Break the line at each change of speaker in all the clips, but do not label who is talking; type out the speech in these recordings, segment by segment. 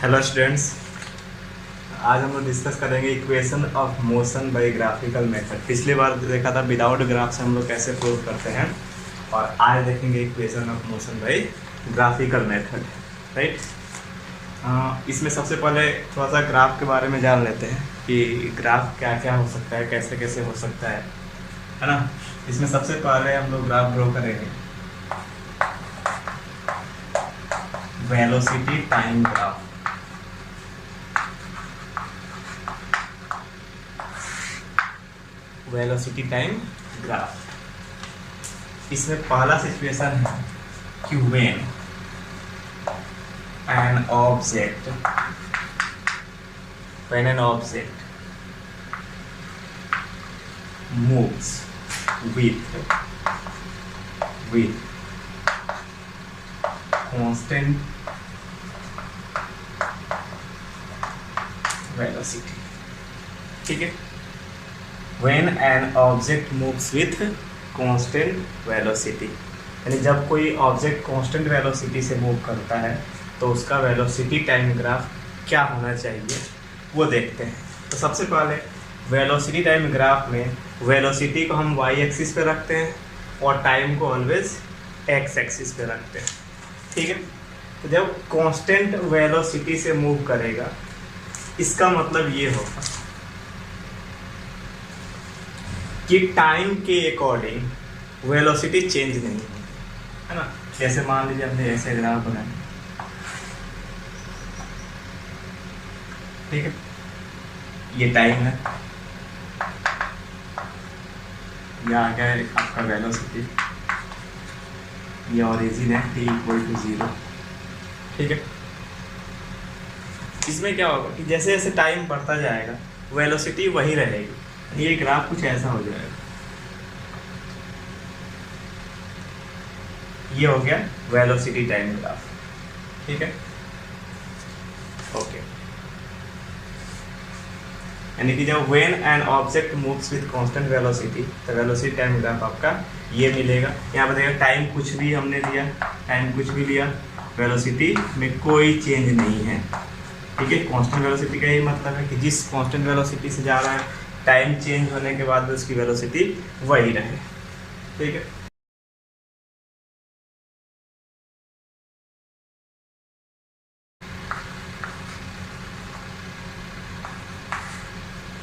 Hello students, आज हम लोग डिस्कस करेंगे equation of motion by graphical method. पिछली बार देखा था विदाउट ग्राफ से हम लोग कैसे प्रूव करते हैं, और आज देखेंगे equation of motion by graphical method. Right. इसमें सबसे पहले थोड़ा सा ग्राफ के बारे में जान लेते हैं कि ग्राफ क्या क्या हो सकता है, कैसे कैसे हो सकता है ना। इसमें सबसे पहले हम लोग ग्राफ ड्रॉ करेंगे, velocity time graph. Velocity time graph. इसमें पहला सिचुएशन है कि when an object moves with constant velocity। ठीक है, when an object moves with constant velocity, यानी जब कोई ऑब्जेक्ट कांस्टेंट वेलोसिटी से मूव करता है तो उसका वेलोसिटी टाइम ग्राफ क्या होना चाहिए वो देखते हैं। तो सबसे पहले वेलोसिटी टाइम ग्राफ में वेलोसिटी को हम वाई एक्सिस पे रखते हैं और टाइम को ऑलवेज एक्स एक्सिस पे रखते हैं। ठीक है, तो जब कांस्टेंट वेलोसिटी से मूव करेगा इसका मतलब ये होगा कि टाइम के अकॉर्डिंग वेलोसिटी चेंज नहीं होगी, है ना। जैसे मान लीजिए हमने ऐसे ग्राफ बनाया, ठीक है, ये टाइम है, ये आ गया है आपका वेलोसिटी, ये ओरिजिन है t = 0। ठीक है, इसमें क्या होगा कि जैसे जैसे टाइम बढ़ता जाएगा वेलोसिटी वही रहेगी। ये ग्राफ कुछ ऐसा हो जाएगा, ये हो गया वेलोसिटी टाइम ग्राफ। ठीक है, ओके। यानी कि जब when an object moves with constant velocity तो वेलोसिटी टाइम ग्राफ आपका ये मिलेगा। यहाँ पर देखिए टाइम कुछ भी हमने लिया, वेलोसिटी में कोई चेंज नहीं है। ठीक है, कांस्टेंट वेलोसिटी का यही मतलब है कि जिस कांस्टेंट वेलोसिटी से जा रहा है टाइम चेंज होने के बाद उसकी वेलोसिटी वही रहे। ठीक है,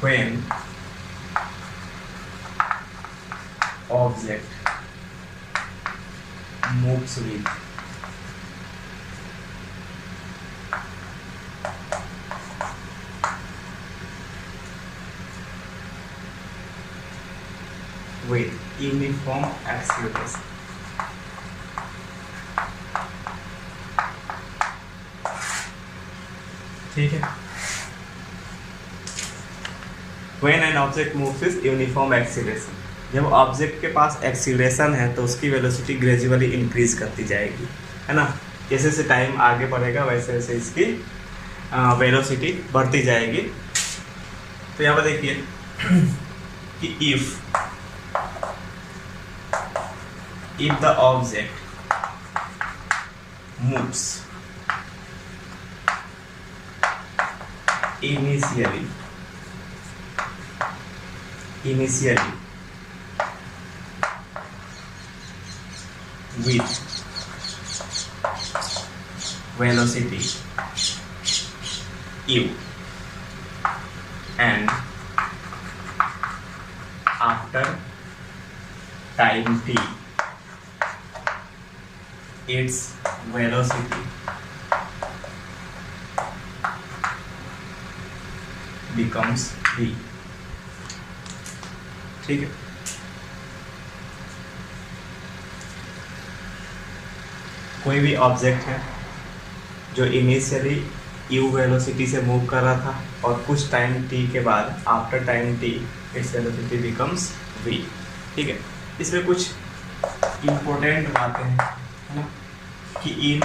when object moves with uniform acceleration। ठीक है, when an object moves with uniform acceleration, जब ऑब्जेक्ट के पास एक्सीलरेशन है तो उसकी वेलोसिटी ग्रेजुअली इंक्रीज करती जाएगी, है ना। जैसे जैसे टाइम आगे बढ़ेगा वैसे वैसे इसकी वेलोसिटी बढ़ती जाएगी। तो यहाँ पर देखिए कि if the object moves initially with velocity u and after time t its velocity becomes v। ठीक है, कोई भी ऑब्जेक्ट है जो इनिशियली u वेलोसिटी से मूव कर रहा था और कुछ टाइम t के बाद after time t its velocity becomes v। ठीक है, इसमें कुछ इम्पोर्टेंट बातें हैं, है ना, कि in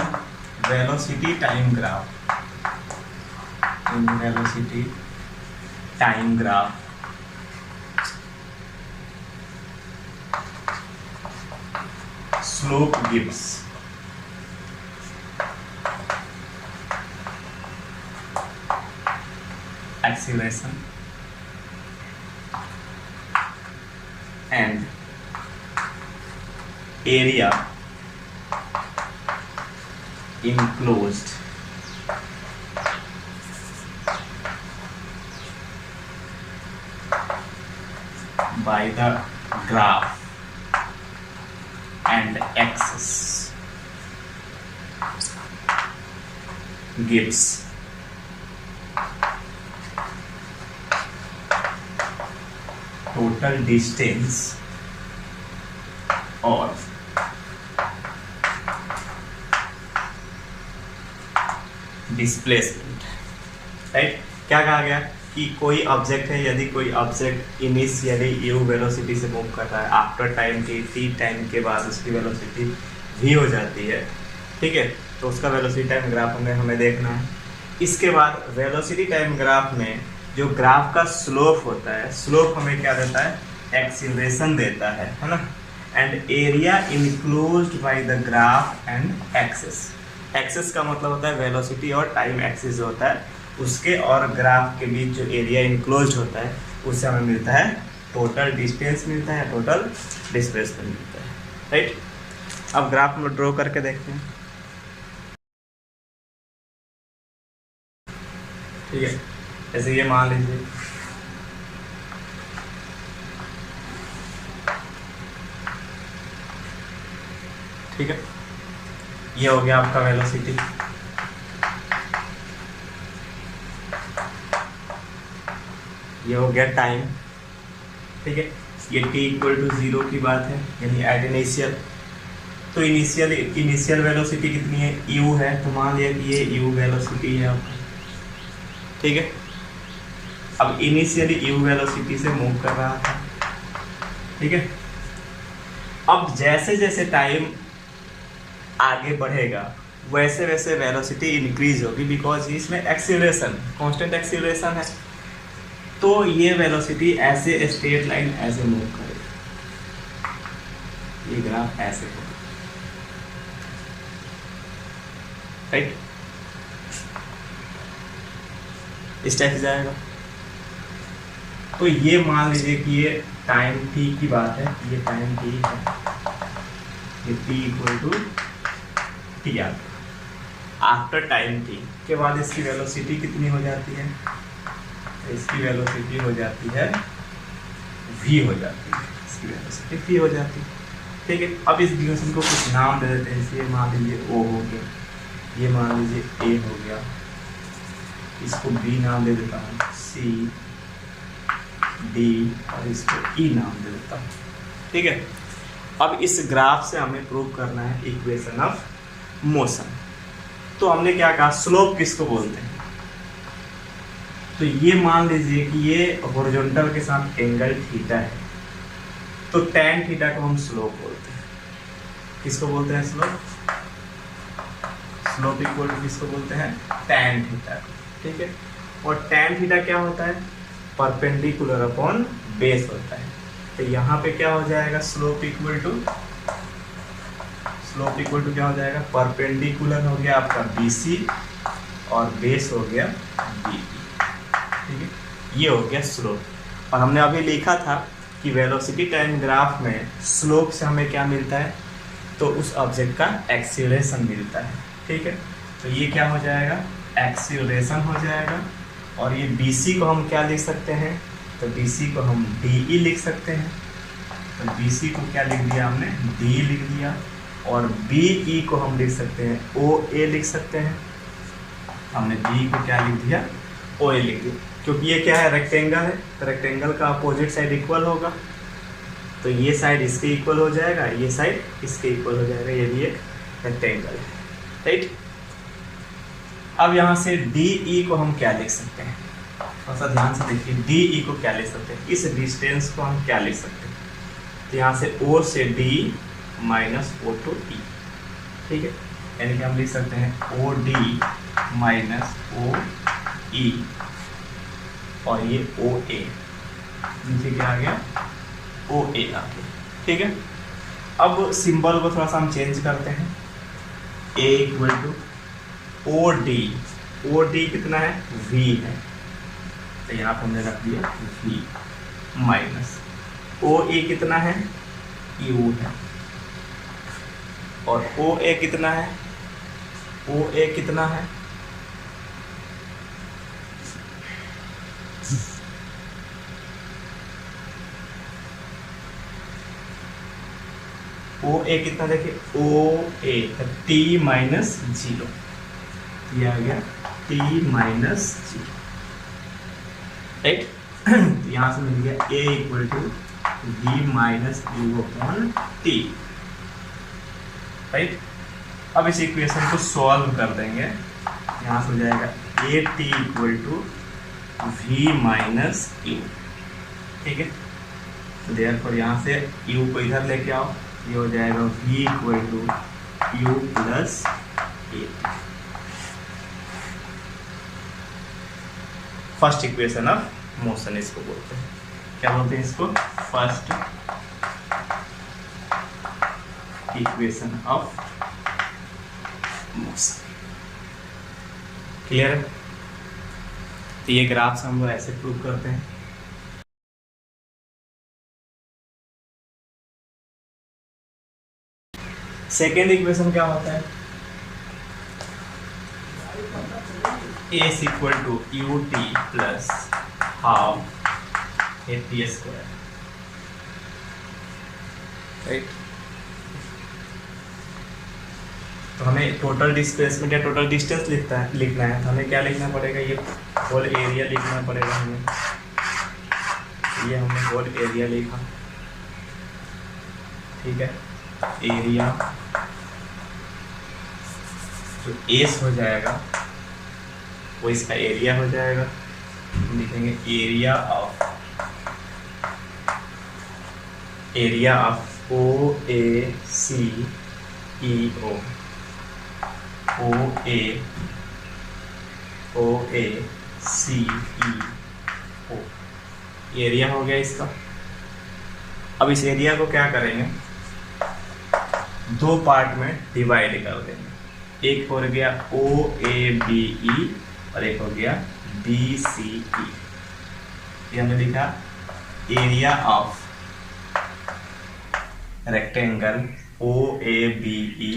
velocity time graph slope gives acceleration and area enclosed by the graph and axis gives total distance or displacement. Right, क्या कहा गया कि कोई ऑब्जेक्ट है, यदि कोई ऑब्जेक्ट इनिशियली u वेलोसिटी से मूव कर रहा है, आफ्टर टाइम t टाइम के बाद उसकी वेलोसिटी v हो जाती है, ठीक है, तो उसका वेलोसिटी टाइम ग्राफ हमें देखना है। इसके बाद वेलोसिटी टाइम ग्राफ में जो ग्राफ का स्लोप होता है, स्लोप हमें क्या देता है, एक्सीलरेशन देता है ना, and area enclosed by the graph and axis. Axis का मतलब होता है वेलोसिटी और टाइम एक्सिस होता है, उसके और ग्राफ के बीच जो एरिया इनक्लोज होता है उससे हमें मिलता है टोटल डिस्टेंस मिलता है, टोटल डिस्प्लेसमेंट मिलता है। राइट, अब ग्राफ हम ड्रॉ करके देखते हैं। ठीक है, जैसे ये मान लीजिए ठीक है, ये हो गया आपका वेलोसिटी, ये हो गया टाइम, ठीक है, ये t इक्वल टू 0 की बात है, यानी एट इनिशियल। तो इनिशियल वेलोसिटी कितनी है, u है, तो मान लिया कि ये u वेलोसिटी है आपका, ठीक है। अब इनिशियली u वेलोसिटी से मूव कर रहा था, ठीक है। अब जैसे जैसे टाइम आगे बढ़ेगा वैसे वैसे वेलोसिटी इंक्रीज होगी, बिकॉज इसमें एक्सीलरेशन, कांस्टेंट एक्सीलरेशन है, तो ये वेलोसिटी ऐसे स्ट्रेट लाइन ऐसे मूव करेगी, ये ग्राफ ऐसे होगा। राइट, इस टाइप से जाएगा। तो ये मान लीजिए कि ये टाइम t की बात है, ये टाइम t है, ये t equal to T after time t के बाद इसकी वेलोसिटी कितनी हो जाती है, इसकी वेलोसिटी हो जाती है v हो जाती है, इसकी वेलोसिटी v हो जाती है, ठीक है। अब इस डिस्टेंस को कुछ नाम दे देते हैं, इसे मान लीजिए o हो गया, ये मान लीजिए a हो गया, इसको b नाम दे देता हूँ, c d और इसको e नाम दे देता हूँ, ठीक है। अब इस ग्राफ से हमें प्रूव करना है इक्वेशन ऑफ मोशन। तो हमने क्या कहा, स्लोप किसको बोलते हैं, तो ये मान लीजिए कि ये हॉरिजॉन्टल के साथ एंगल थीटा है, तो tan थीटा को हम स्लोप बोलते हैं। किसको बोलते हैं स्लोप, स्लोप इक्वल टू किसको बोलते हैं, tan थीटा को, ठीक है। और tan थीटा क्या होता है, परपेंडिकुलर अपॉन बेस होता है, तो यहाँ पे क्या हो जाएगा, स्लोप इक्वल टू क्या हो जाएगा, परपेंडिकुलर हो गया आपका BC और बेस हो गया BE, ठीक है, ये हो गया स्लोप। और हमने अभी लिखा था कि वेलोसिटी टाइम ग्राफ में स्लोप से हमें क्या मिलता है, तो उस ऑब्जेक्ट का एक्सीलरेशन मिलता है, ठीक है। तो ये क्या हो जाएगा, एक्सीलरेशन हो जाएगा। और ये BC को हम क्या लिख सकते हैं, तो BC को हम DE लिख सकते हैं, तो BC को क्या लिख दिया हमने, D लिख दिया। और BE को हम लिख सकते हैं OA लिख सकते हैं, हमने BE को क्या लिख दिया, OA लिख दिया, क्योंकि ये क्या है, रेक्टेंगल है, तो रेक्टेंगल का अपोजिट साइड इक्वल होगा, तो ये साइड इसके इक्वल हो जाएगा, ये साइड इसके इक्वल हो जाएगा, ये भी एक रेक्टेंगल है, राइट। अब यहाँ से DE को हम क्या लिख सकते हैं, थोड़ा सा ध्यान से देखिए, DE को क्या लिख सकते हैं, इस डिस्टेंस को हम क्या लिख सकते हैं, तो यहाँ से O से D minus O to E, ठीक है, यानी कि हम लिख सकते हैं OD माइनस OE और ये OA, नीचे क्या आ गया, OA आ गया, ठीक है। अब सिंबल को थोड़ा सा हम चेंज करते हैं, A equal to OD, OD कितना है, V है, तो यहाँ पे हमने रख दिया v माइनस ओ ए कितना है, यू है, और ओ ए कितना है, ओ ए कितना है, ओ ए कितना, देखिए O A T minus zero, ये आ गया टी माइनस जीरो, राइट। तो यहाँ से मिल गया a equal to we minus u upon t, right. अब इस इक्वेशन को सॉल्व कर देंगे, यहाँ से हो जाएगा A T equal to we minus U, ठीक है। तो देयरफॉर यहाँ से यू को इधर लेके आओ, ये हो जाएगा v equal to U plus A. First equation of motion इसको बोलते हैं, क्या बोलते हैं इसको, first equation of motion. Clear है। तो ये ग्राफ्स हम लोग ऐसे प्रूव करते हैं। सेकेंड इक्वेशन क्या होता है, a equal to u t plus half a t square, right. तो हमें टोटल डिस्प्लेसमेंट या टोटल डिस्टेंस लिखना है, तो हमें क्या लिखना पड़ेगा, ये होल एरिया लिखना पड़ेगा हमें, ये हमने होल एरिया लिखा, ठीक है। एरिया जो एस हो जाएगा वो इसका एरिया हो जाएगा, हम लिखेंगे area of O A C E O, O A C E O, area हो गया इसका। अब इस एरिया को क्या करेंगे, दो पार्ट में डिवाइड कर देंगे, एक हो गया ओ ए बी ई और एक हो गया बी सी ई। ये हमने लिखा area of rectangle O A B E,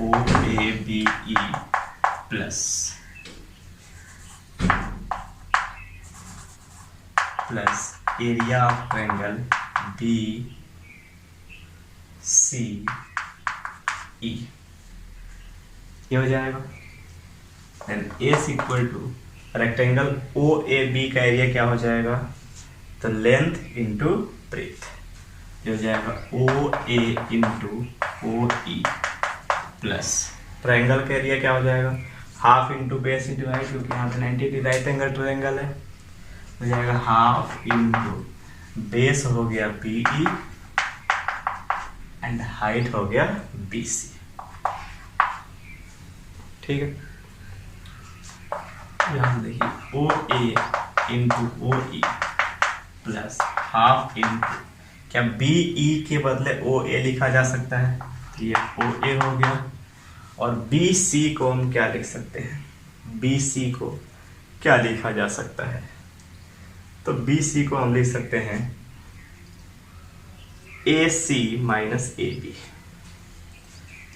O A B E plus area of triangle B C E, ये हो जाएगा। Then S equal to rectangle O A B का एरिया क्या हो जाएगा, तो लेंथ इंटू ब्रेथ, ये हो जाएगा O A into O E plus triangle का एरिया क्या हो जाएगा, half into base into height, क्योंकि यहाँ पे 90 डिग्री राइट एंगल ट्रायंगल है, हो जाएगा हाफ इंटू बेस हो गया बी ई एंड हाइट हो गया बी सी, ठीक है। यहाँ देखिए O A into O E plus half into, क्या बी ई के बदले ओ ए लिखा जा सकता है, तो ये ओ ए हो गया। और बी सी को हम क्या लिख सकते हैं, बी सी को क्या लिखा जा सकता है, तो बी सी को हम लिख सकते हैं ए सी माइनस ए बी,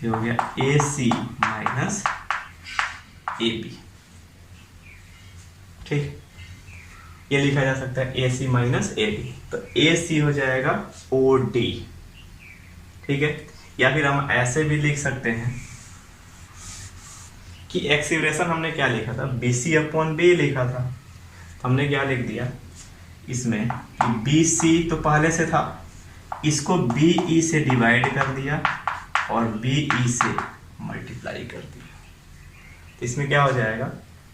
ये हो गया A C minus A B, ठीक, ये लिखा जा सकता है ए सी माइनस ए बी। तो ए सी हो जाएगा ओ डी, ठीक है। या फिर हम ऐसे भी लिख सकते हैं कि एक्सीलरेशन हमने क्या लिखा था, बी सी अपॉन बी लिखा था, तो हमने क्या लिख दिया इसमें कि बी सी तो पहले से था, इसको बी ई से डिवाइड कर दिया और बी ई से मल्टीप्लाई कर दिया, तो इसमें क्या हो जाएगा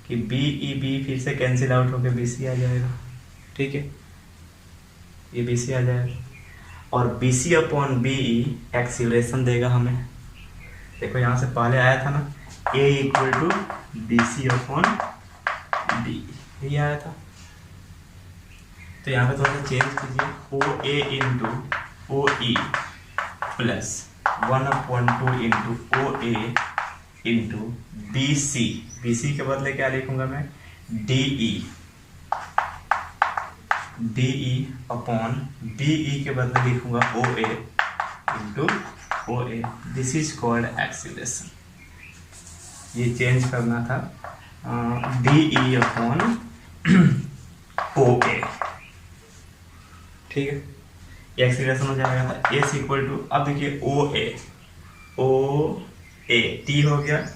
कि बी ई बी फिर से कैंसिल आउट होकर बी सी आ जाएगा, ठीक है, ये बी सी आ जाएगा। और B C upon B E acceleration देगा हमें, देखो यहाँ से पहले आया था ना a equal to B C upon B, ये आया था। तो यहाँ पे थोड़ा सा चेंज कीजिए, O A into O E plus 1/2 into O A into B C, B C के बदले क्या लिखूंगा मैं, D E D E upon B E के बदले लिखूंगा O A into O A. This is called acceleration. ये चेंज करना था डी ई अपॉन ओ ए, ठीक है। ये एक्सीलरेशन हो जाएगा था एस इक्वल टू, अब देखिए ओ ए टी हो गया,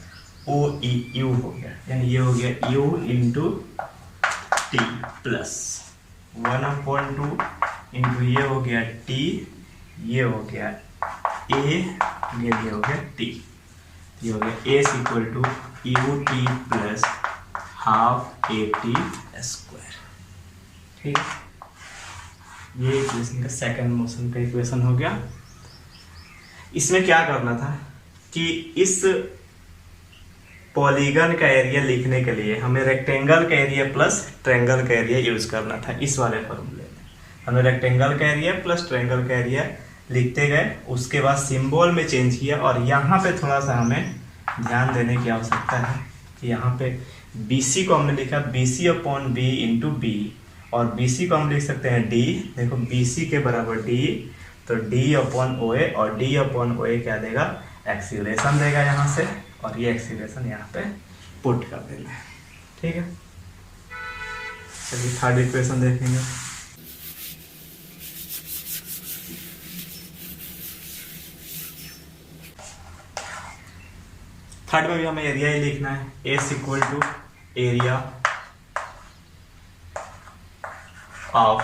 ओ ई यू हो गया, यानी ये हो गया you into T plus 1/2 into ये हो गया टी, ये हो गया ए, ये हो गया टी, ये हो गया s equal to u t plus half a t square, ठीक है। ये इक्वेशन का सेकंड मोशन का इक्वेशन हो गया। इसमें क्या करना था कि इस पॉलीगन का एरिया लिखने के लिए हमें रेक्टेंगल का एरिया प्लस ट्रायंगल का एरिया यूज करना था। इस वाले फॉर्मूले में हमने रेक्टेंगल का एरिया प्लस ट्रायंगल का एरिया लिखते गए, उसके बाद सिंबल में चेंज किया, और यहाँ पे थोड़ा सा हमें ध्यान देने की आवश्यकता है कि यहाँ पे BC को हमने लिखा BC upon B into B, और BC को हम लिख सकते हैं D। देखो BC के बराबर D, तो D अपॉन ओ ए, और D अपॉन ओ ए क्या देगा, एक्सीलरेशन देगा यहाँ से, और ये एक्सीलरेशन यहाँ पे पुट कर देना है, ठीक है। चलिए थर्ड इक्वेशन देखेंगे। थर्ड में भी हमें एरिया ही लिखना है, S equal to area of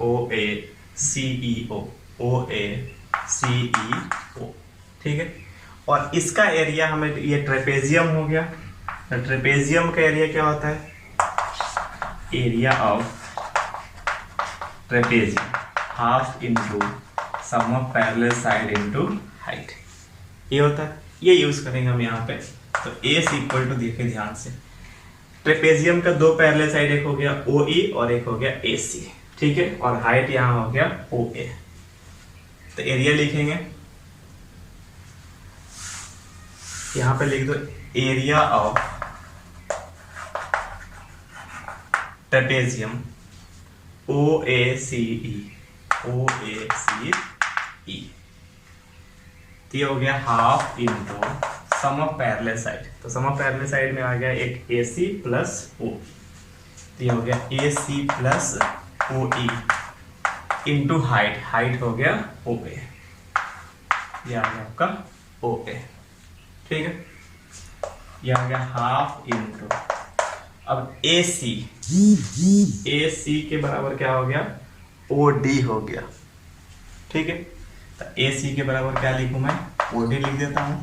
O A C E O, ठीक है। और इसका एरिया हमें, ये ट्रेपेजियम हो गया, तो ट्रेपेजियम का एरिया क्या होता है, area of trapezium half into sum of parallel side into height, ये होता है। ये यूज करेंगे हम यहाँ पे। तो एस इक्वल टू, देखिए ध्यान से, ट्रेपेजियम का दो पैरेलल साइड, एक हो गया ओ ई और एक हो गया ए सी, ठीक है, और हाइट यहाँ हो गया ओ ए। तो एरिया लिखेंगे, यहाँ पे लिख दो area of trapezium O A C E, तो ये हो गया half into sum of parallel side, तो सम ऑफ पैरेलल साइड में आ गया एक ए सी प्लस ओ, तो ये हो गया A C plus O E into height हो गया ओ ए, ये आ गया आपका ओ ए, ठीक है। ये आ गया हाफ इंटू, अब ए सी के बराबर क्या हो गया, ओ डी हो गया, ठीक है। तो ए सी के बराबर क्या लिखूं मैं, ओ डी लिख देता हूं,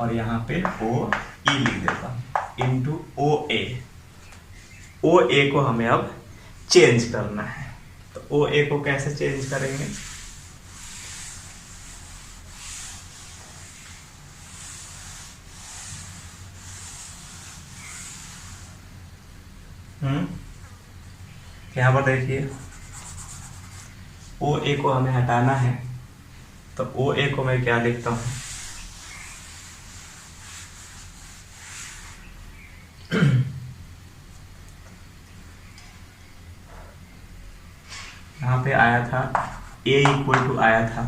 और यहाँ पे ओ ई लिख देता हूं इंटू ओ ए को हमें अब चेंज करना है। तो ओ ए को कैसे चेंज करेंगे, यहाँ पर देखिए ओ ए को हमें हटाना है, तो ओ ए को मैं क्या लिखता हूं, यहाँ पे आया था ए इक्वल टू आया था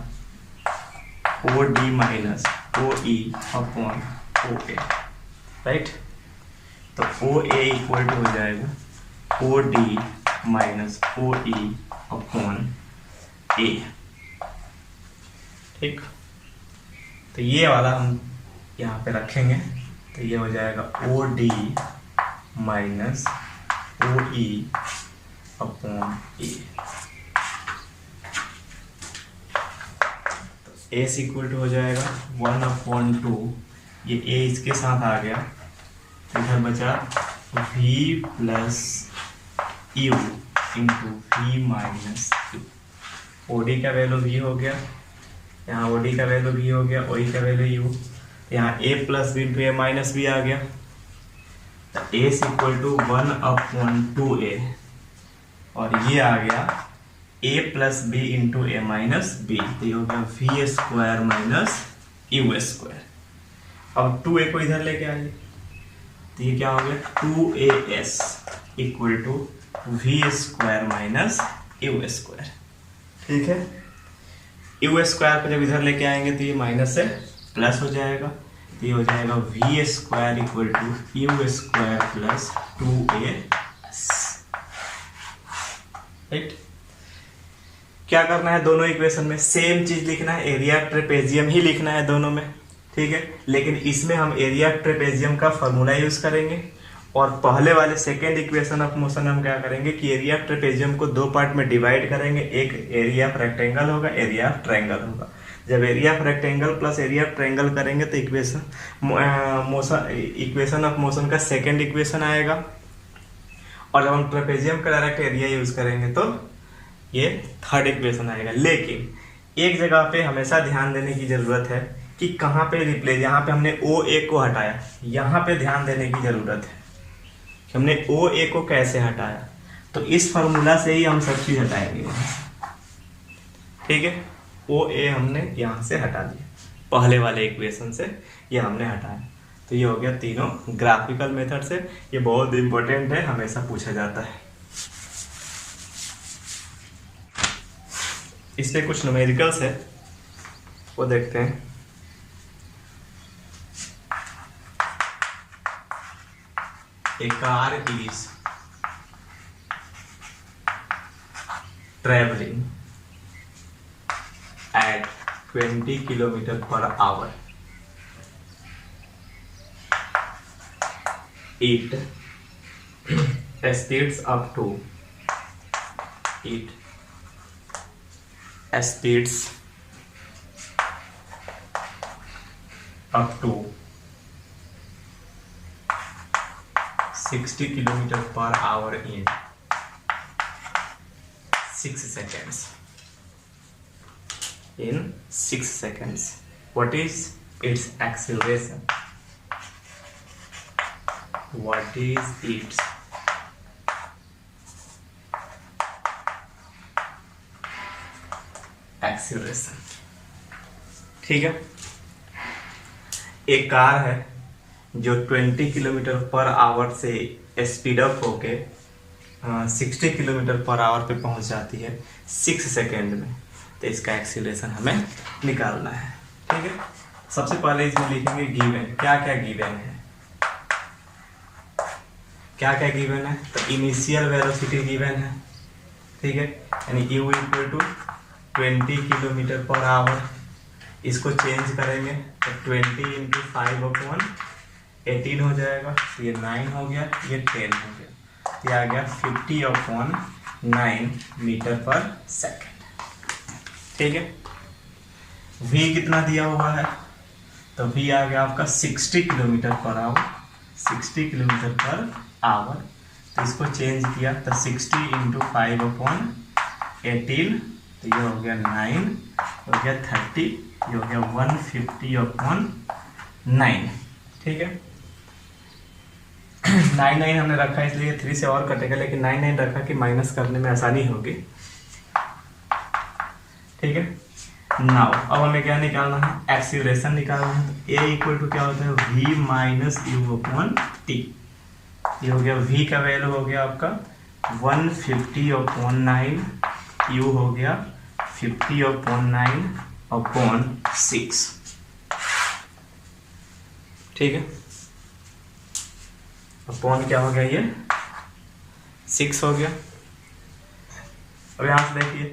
ओ D minus O E upon O ए, राइट। तो ओ ए इक्वल टू हो जाएगा O D minus O E upon ए, ठीक। तो ये वाला हम यहाँ पे रखेंगे, तो ये हो जाएगा O D minus O E upon a. S equal to हो जाएगा 1/2, ये ए इसके साथ आ गया, इधर बचा v plus u into v minus u. OD का वैल्यू v हो गया, यहाँ ओडी का वैल्यू v हो गया, ओई का वैल्यू u, यहाँ a plus B into A minus B आ गया। तो एस इक्वल टू 1/2a, और ये आ गया a plus B into A minus b, तो ये हो गया v square minus u square. अब 2a को इधर लेके आइए, तो ये क्या हो गया 2as equal to v square minus u square. ठीक है, यू स्क्वायर को जब इधर लेके आएंगे तो ये माइनस से प्लस हो जाएगा, तो ये हो जाएगा v square equal to u square plus 2as। Right, क्या करना है, दोनों इक्वेशन में सेम चीज लिखना है, एरिया ट्रेपेजियम ही लिखना है दोनों में। ठीक है, लेकिन इसमें हम एरिया ट्रेपेजियम का फॉर्मूला यूज करेंगे, और पहले वाले सेकेंड इक्वेशन ऑफ मोशन हम क्या करेंगे कि एरिया ऑफ ट्रेपेजियम को दो पार्ट में डिवाइड करेंगे, एक एरिया ऑफ रेक्टेंगल होगा, एरिया ऑफ ट्रायंगल होगा। जब area of rectangle plus area of triangle करेंगे तो इक्वेशन ऑफ मोशन का सेकेंड इक्वेशन आएगा, और जब हम ट्रेपेजियम का डायरेक्ट एरिया यूज करेंगे तो ये थर्ड इक्वेशन आएगा। लेकिन एक जगह पे हमेशा ध्यान देने की जरूरत है कि कहाँ पे रिप्लेस, यहाँ पे हमने ओ ए को हटाया, यहाँ पे ध्यान देने की जरूरत है कि हमने ओ ए को कैसे हटाया, तो इस फॉर्मूला से ही हम सब चीज हटाएंगे वहां से। ठीक है, ओ ए हमने यहाँ से हटा दिया, पहले वाले इक्वेशन से ये हमने हटाया, तो ये हो गया तीनों ग्राफिकल मेथड से। ये बहुत इंपॉर्टेंट है, हमेशा पूछा जाता है। इस पे कुछ न्यूमेरिकल्स है, वो देखते हैं। A car is traveling at 20 km/h. It speeds up to up to 60 km/h in 6 seconds. In 6 seconds. What is its acceleration? What is its acceleration? ठीक है, एक कार है जो 20 km/h से स्पीड अप होके 60 km/h पे पहुंच जाती है 6 सेकेंड में, तो इसका एक्सीलरेशन हमें निकालना है। ठीक है, सबसे पहले इसमें लिखेंगे गिवन, क्या क्या गिवन है, क्या क्या गिवन है, तो इनिशियल वेलोसिटी गिवन है। ठीक है, यानी u इक्वल टू 20 km/h, इसको चेंज करेंगे तो 20 इंटू 5/18 हो जाएगा, तो ये 9 हो गया, ये 10 हो गया, ये आ गया 50/9 मीटर/सेकेंड। ठीक है, v कितना दिया हुआ है, तो v आ गया आपका 60 km/h, 60 km/h, तो इसको चेंज किया तो 60 इंटू 5/18, तो ये हो गया 9, हो गया 30, ये हो गया 150/9। ठीक है, 9 हमने रखा इसलिए 3 से और कटेगा, लेकिन 9 रखा कि माइनस करने में आसानी होगी। ठीक है, नाउ अब हमें क्या निकालना है, एक्सीलरेशन निकालना है। तो a इक्वल टू क्या होता है, v माइनस u/t। ये हो गया, v का वैल्यू हो गया आपका 150/9, u हो गया 50/9/6। ठीक है, अपॉन क्या हो गया, ये 6 हो गया। अब यहाँ से देखिए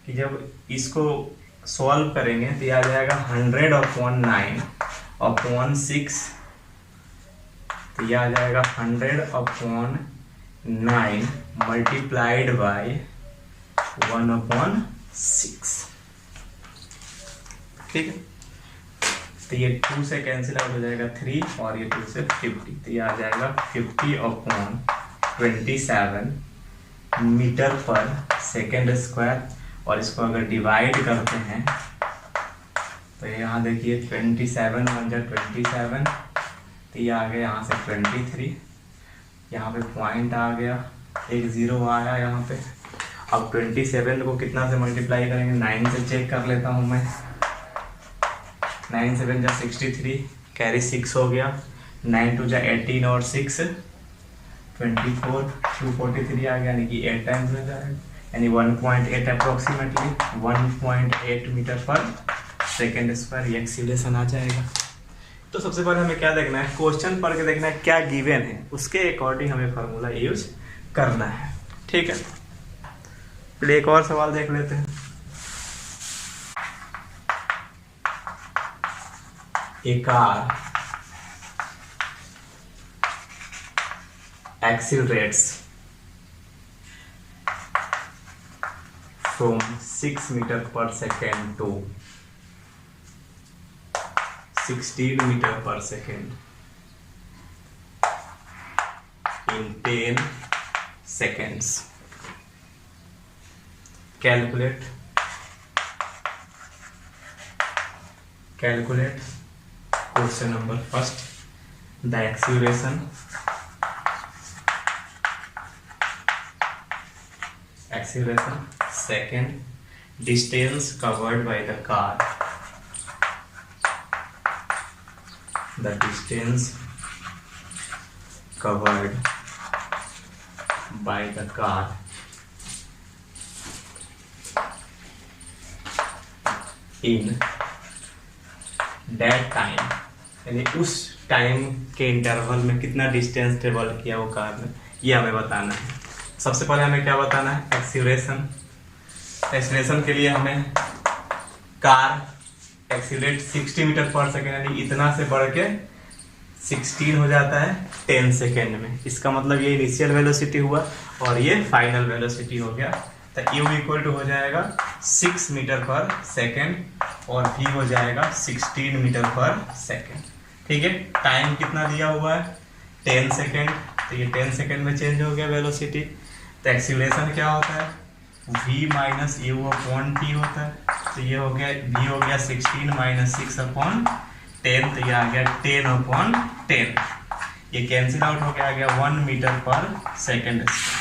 कि जब इसको सॉल्व करेंगे तो यह आ जाएगा 100/9/6, तो यह आ जाएगा 100/9 मल्टीप्लाइड बाय 1/6। ठीक है, तो ये 2 से कैंसिल आउट हो जाएगा 3, और ये 2 से 50, तो ये आ जाएगा 50/27 मीटर/सेकेंड²। और इसको अगर डिवाइड करते हैं तो यहाँ देखिए 27 × 27, तो ये आ गया यहाँ से 23, यहाँ पे पॉइंट आ गया, एक 0 आया यहाँ पे। अब 27 को कितना से मल्टीप्लाई करेंगे, 9 से चेक कर लेता हूँ मैं। 9 7 जा 63, कैरी 6 हो गया, 9 2 जा 18 और 6 24 243 आ गया, यानी कि 8 टाइम्स में जाएगा, यानी 1.8 अप्रोक्सीमेटली 1.8 मीटर पर सेकेंड स्क्वायर, ये एक्सीलरेशन आ जाएगा। तो सबसे पहले हमें क्या देखना है, क्वेश्चन पढ़ के देखना है क्या गिवन है, उसके अकॉर्डिंग हमें फार्मूला यूज करना है। ठीक है, चलिए एक और सवाल देख लेते हैं। A car accelerates from 6 meters per second to 16 meters per second in 10 seconds. Calculate question number first, the acceleration second, distance covered by the car, the distance covered by the car in that time, यानी उस time के interval में कितना distance travel किया वो car ने, ये हमें बताना है। सबसे पहले हमें क्या बताना है, एक्सीलरेशन। एक्सीलरेशन के लिए हमें कार एक्सीलरेट 60 मीटर पर सेकेंड, यानी इतना से बढ़ के 16 हो जाता है 10 सेकेंड में। इसका मतलब ये इनिशियल वेलोसिटी हुआ और ये फाइनल वेलोसिटी हो गया। तो u इक्वल टू हो जाएगा 6 मीटर पर सेकेंड और v हो जाएगा 16 मीटर पर सेकेंड। ठीक है, टाइम कितना दिया हुआ है 10 सेकेंड, तो ये 10 सेकेंड में चेंज हो गया वेलोसिटी। तो एक्सीलरेशन क्या होता है, v minus u upon t होता है। तो ये हो गया v हो गया 16 माइनस 6 अपॉन 10, तो ये आ गया 10 अपॉन 10। ये कैंसिल आउट हो गया, आ गया 1 मीटर पर सेकेंड स्क्वायर।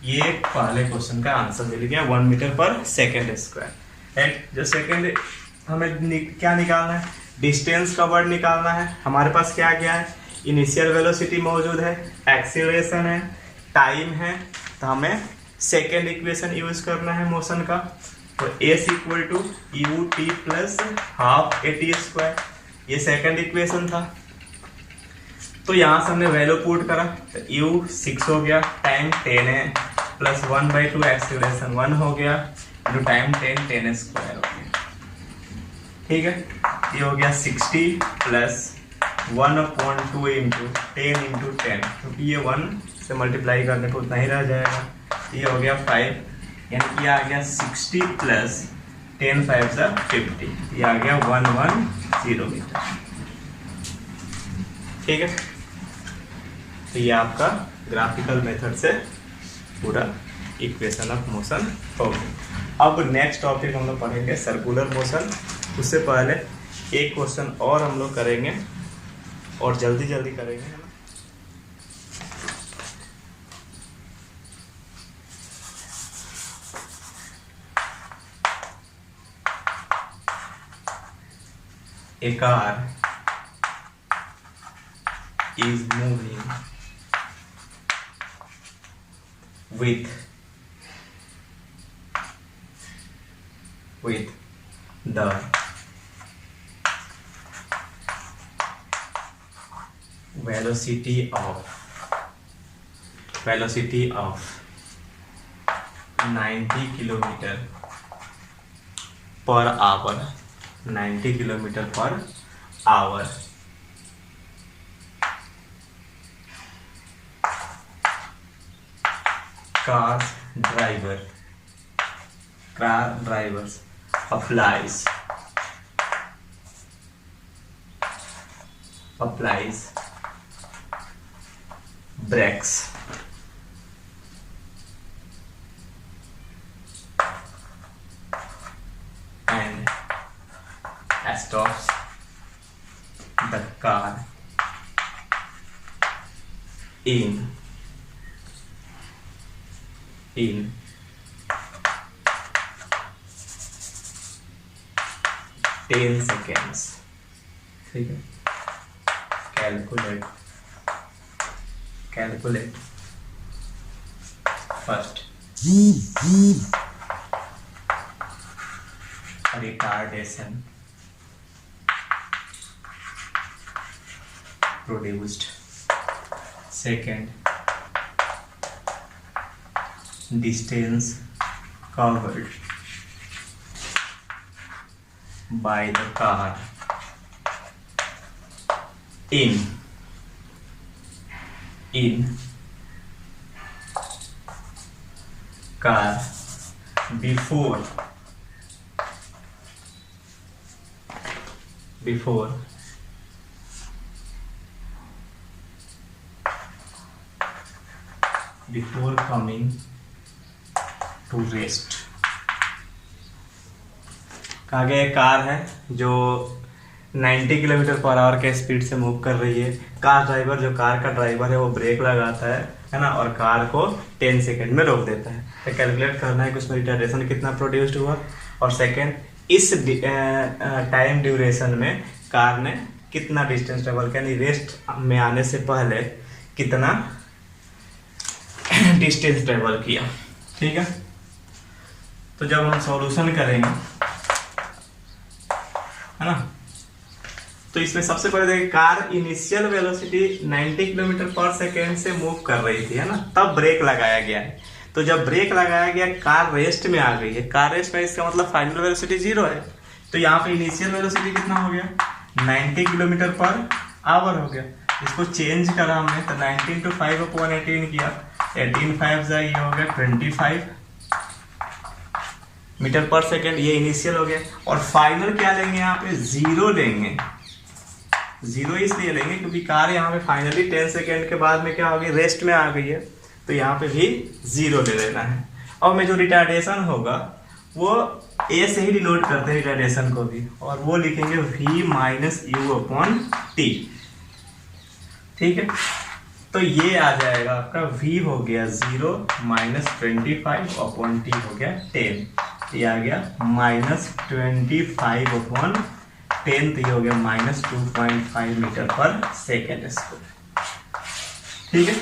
ये पहले क्वेश्चन का आंसर मिल गया, 1 मीटर पर सेकेंड स्क्वायर। राइट, जो सेकेंड हमें क्या निकालना है, डिस्टेंस कवर्ड निकालना है। हमारे पास क्या क्या है, इनिशियल वेलोसिटी मौजूद है, एक्सीलरेशन है, टाइम है। तो हमें सेकेंड इक्वेशन यूज करना है मोशन का। तो s equal to u t plus half a t square, ये सेकेंड इक्वेशन था। तो यहाँ से हमने वैल्यू पुट करा, तो u 6 हो गया, टाइम 10 है, प्लस 1/2 एक्सीलरेशन 1 हो गया, इंटू टाइम 10 स्क्वायर हो गया। ठीक है, ये हो गया 60 प्लस 1/2 इंटू 10 इंटू 10, क्योंकि ये 1 से मल्टीप्लाई करने को उतना ही रह जाएगा। ये हो गया 5, यानी कि आ गया 60 प्लस 10 5 50, ये आ गया 110 मीटर। ठीक है, तो ये आपका ग्राफिकल मेथड से पूरा इक्वेशन ऑफ मोशन हो गया। अब नेक्स्ट टॉपिक हम लोग पढ़ेंगे सर्कुलर मोशन। उससे पहले एक क्वेश्चन और हम लोग करेंगे और जल्दी जल्दी करेंगे, है ना। A car is moving with the velocity of 90 kilometre per hour, 90 kilometre per hour. car drivers applies brakes and stops the car in 10 seconds। ठीक है, calculate first retardation produced. Second, distance covered by the car in car before coming to rest. कहा गया एक car है जो 90 kilometre per hour के speed से move कर रही है। कार का ड्राइवर है वो ब्रेक लगाता है ना, और कार को 10 सेकेंड में रोक देता है। तो कैलकुलेट करना है कि उसमें रिटार्डेशन कितना प्रोड्यूस्ड हुआ, और सेकेंड इस टाइम ड्यूरेशन में कार ने कितना डिस्टेंस ट्रेवल किया, यानी रेस्ट में आने से पहले कितना डिस्टेंस ट्रेवल किया। ठीक है, तो जब हम सॉल्यूशन करेंगे है ना, तो इसमें सबसे पहले देखिए कार इनिशियल वेलोसिटी 90 किलोमीटर पर सेकेंड से मूव कर रही थी, है ना, तब ब्रेक लगाया गया है। तो जब ब्रेक लगाया गया कार रेस्ट में आ गई है। कार रेस्ट में इसका मतलब फाइनल वेलोसिटी 0 है। तो यहाँ पे इनिशियल वेलोसिटी कितना हो गया, 90 किलोमीटर पर आवर हो गया। इसको चेंज करा हमने तो 19 to 5/18 किया, 18 5 ये हो गया 25 मीटर पर सेकेंड, ये इनिशियल हो गया। और फाइनल क्या लेंगे, यहाँ पे 0 लेंगे। 0 इसलिए लेंगे क्योंकि कार यहाँ पे फाइनली 10 सेकेंड के बाद में क्या हो गई, रेस्ट में आ गई है, तो यहाँ पे भी 0 ले लेना है। और में जो रिटार्डेशन होगा वो ए से ही डिनोट करते हैं रिटार्डेशन को भी, और वो लिखेंगे v माइनस u/t। ठीक है, तो ये आ जाएगा आपका v हो गया 0 माइनस 25/t हो गया 10, ये आ गया माइनस 25/10, तो ये हो गया माइनस 2.5 मीटर पर सेकेंड स्क्वायर। ठीक है,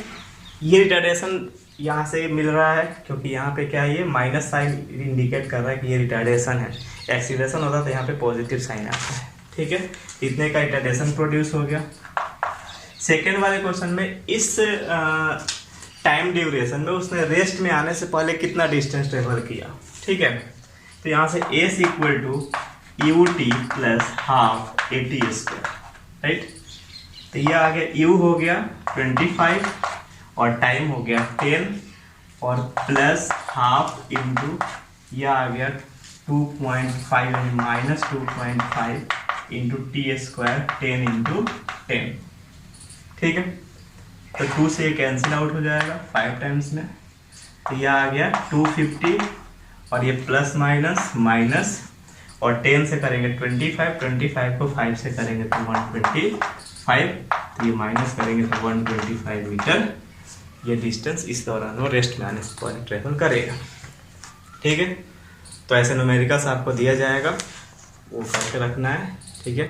ये रिटार्डेशन यहाँ से मिल रहा है क्योंकि यहाँ पे क्या है, ये माइनस साइन इंडिकेट कर रहा है कि ये रिटार्डेशन है। एक्सीलरेशन होता तो यहाँ पे पॉजिटिव साइन आता है। ठीक है, इतने का रिटार्डेशन प्रोड्यूस हो गया। सेकेंड वाले क्वेश्चन में इस टाइम ड्यूरेशन में उसने रेस्ट में आने से पहले कितना डिस्टेंस ट्रेवल किया। ठीक है, तो यहाँ से s equal to ut plus half at², right. तो ये आ गया u हो गया 25 और टाइम हो गया 10 और प्लस हाफ इंटू यह आ गया 2.5 यानी माइनस 2.5 इंटू t² 10 इंटू 10। ठीक है, तो 2 से ये कैंसिल आउट हो जाएगा 5 टाइम्स में, तो यह आ गया 250 और ये प्लस माइनस माइनस और 10 से करेंगे 25 को 5 से करेंगे तो 125, तो ये माइनस करेंगे तो 125 मीटर ये डिस्टेंस इस दौरान वो रेस्ट में आने से पहले ट्रेवल करेगा। ठीक है, तो ऐसे न्यूमेरिकल्स आपको दिया जाएगा, वो करके रखना है। ठीक है।